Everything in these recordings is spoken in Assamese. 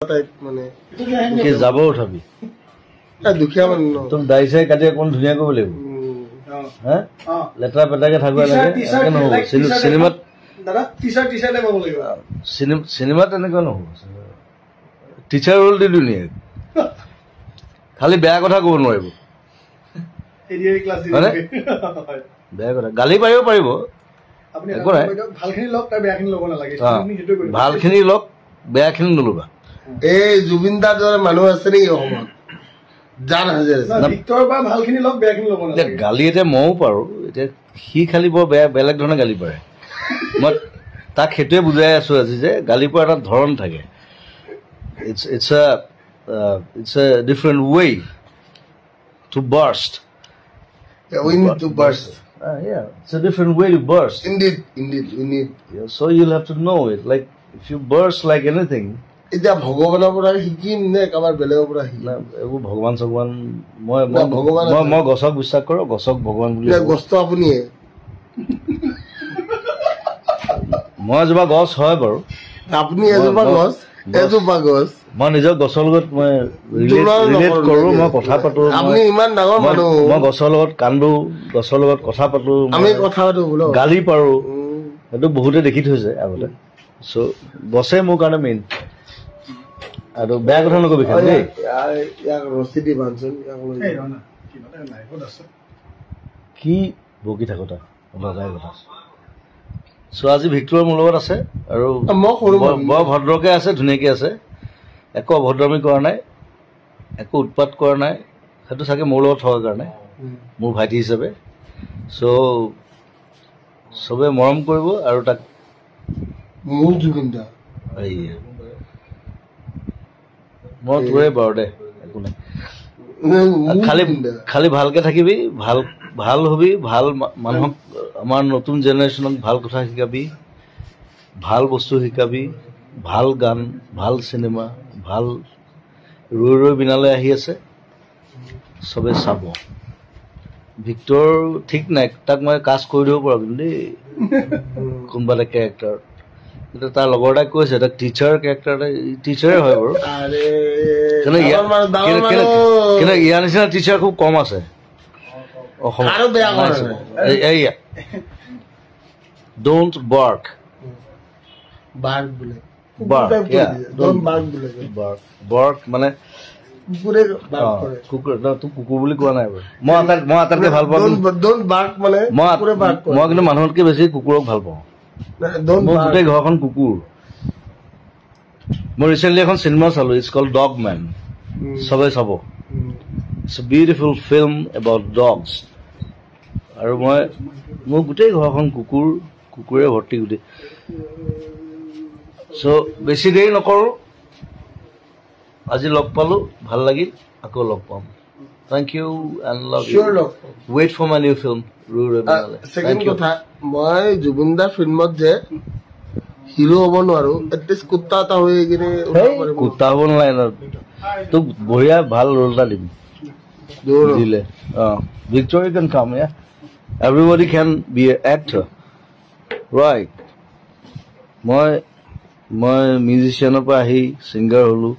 টাইপ মানে কি যাব উঠাবি দুখীয়া মানুহ তোক দাড়ি চাই কাটি অকণ ধুনীয়া কৰিব লাগিব হা লেতেৰা পেটাকে থাকিব লাগে এনেকে নহ'ব চিনেমাত দাদা টি-চাৰ্ট লাগিব চিনেমাত এনেকুৱা নহ'ব টিচাৰ ৰোল দি ধুনীয়া খালি বেয়া কথা ক'ব নোৱাৰিব বেয়া কথা গালি পাৰিব পাৰিব একো নাই ভালখিনি লওক বেয়াখিনি নল'বা এই জুবিন দাৰ দৰে মানুহ আছে নেকি অসমত জান হাজাৰ গালি এতিয়া ময়ো পাৰোঁ এতিয়া সি খালি বৰ বেয়া বেলেগ ধৰণে গালি পাৰে মই তাক সেইটোৱে বুজাই আছোঁ আজি যে গালি পৰা এটা ধৰণ থাকে it's a different way to burst we need to burst it's a different way to burst indeed we need so you'll have to know it like if you burst like anything এতিয়া ভগৱানৰ পৰা শিকিম নে কাবাৰ বেলেগৰ পৰা শিকিম এইবোৰ ভগৱান চগৱান মই গছক বিশ্বাস কৰোঁ গছক ভগৱান বুলি গছটো আপুনিয়ে মই এজোপা গছ হয় বাৰু আপুনি এজোপা গছ মই নিজৰ গছৰ লগত মই ৰিলেট কৰোঁ মই কথা পাতোঁ আপুনি ইমান ডাঙৰ মানুহ মই গছৰ লগত কান্দো গছৰ লগত কথা পাতোঁ আমি কথা পাতোঁ গালি পাৰোঁ সেইটো বহুতে দেখি থৈছে আগতে চ' গছে মোৰ কাৰণে মেইন আৰু বেয়া কথা নকবি খালি দেই কি বকি থাকো তাক বেয়া কথা চ' আজি ভিক্টৰ মোৰ লগত আছে আৰু বৰ ভদ্ৰকে আছে ধুনীয়াকৈ আছে একো অভদ্ৰামী কৰা নাই একো উৎপাত কৰা নাই সেইটো চাগে মোৰ লগত থকাৰ কাৰণে মোৰ ভাইটি হিচাপে চ' চবে মৰম কৰিব আৰু তাক মোৰ জুবিন দা মই তোৰে বাৰু দে একো নাই খালি ভালকে থাকিবি ভাল হবি ভাল মানুহক আমাৰ নতুন জেনেৰেশ্যনক ভাল কথা শিকাবি ভাল বস্তু শিকাবি ভাল গান ভাল চিনেমা ভাল ৰৈ বিনালৈ আহি আছে চবে চাব ভিক্টৰ ঠিক নাই তাক মই কাষ্ট কৰি দিব পাৰোঁ কিন্তু দেই কোনোবা এটা কেৰেক্টাৰ কিন্তু তাৰ লগৰ এটাই কৈছে তাক টিচাৰ কেৰেক্টাৰ এটা টিচাৰে হয় বাৰু কিন্তু ইয়াৰ নিচিনা টিচাৰ খুব কম আছে ডোন্ট বাৰ্ক মানে কুকুৰ বুলি কোৱা নাই মই আটাইতকৈ ভাল পাওঁ মই কিন্তু মানুহতকৈ বেছি কুকুৰক ভাল পাওঁ মোৰ গোটেই ঘৰখন কুকুৰ মই ৰিচেণ্টলি এখন চিনেমা চালো ইটছ কল্ড ডগ মেন চবেই চাব it's a beautiful film about dogs আৰু মোৰ গোটেই ঘৰখন কুকুৰে ভৰ্তি গোটেই চ' বেছি দেৰি নকৰোঁ আজি লগ পালোঁ ভাল লাগিল আকৌ লগ পাম thank you and love you wait for my new film second কথা মই জুবিন দাৰ ফিল্মত যে হিৰো হ'ব নোৱাৰো এটলিষ্ট কুত্তা এটা হৈ কিনে কুত্তা হ'ব নালাগে তোক বঢ়িয়া ভাল ৰোল এটা দিম দিলে victory can come everybody can be a actor right মই মিউজিচিয়ানৰ পৰা আহি ছিংগাৰ হ'লো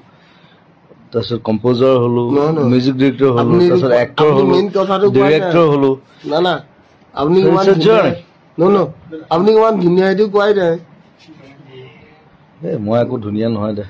তাৰপিছত কম্প'জাৰ হ'লো মিউজিক ডিৰেক্টৰ হ'লো তাৰপিছত এক্টৰ হ'লো ডিৰেক্টৰ হ'লো আপুনি ইমান ধুনীয়া সেইটো কোৱাই নাই মই একো ধুনীয়া নহয় দে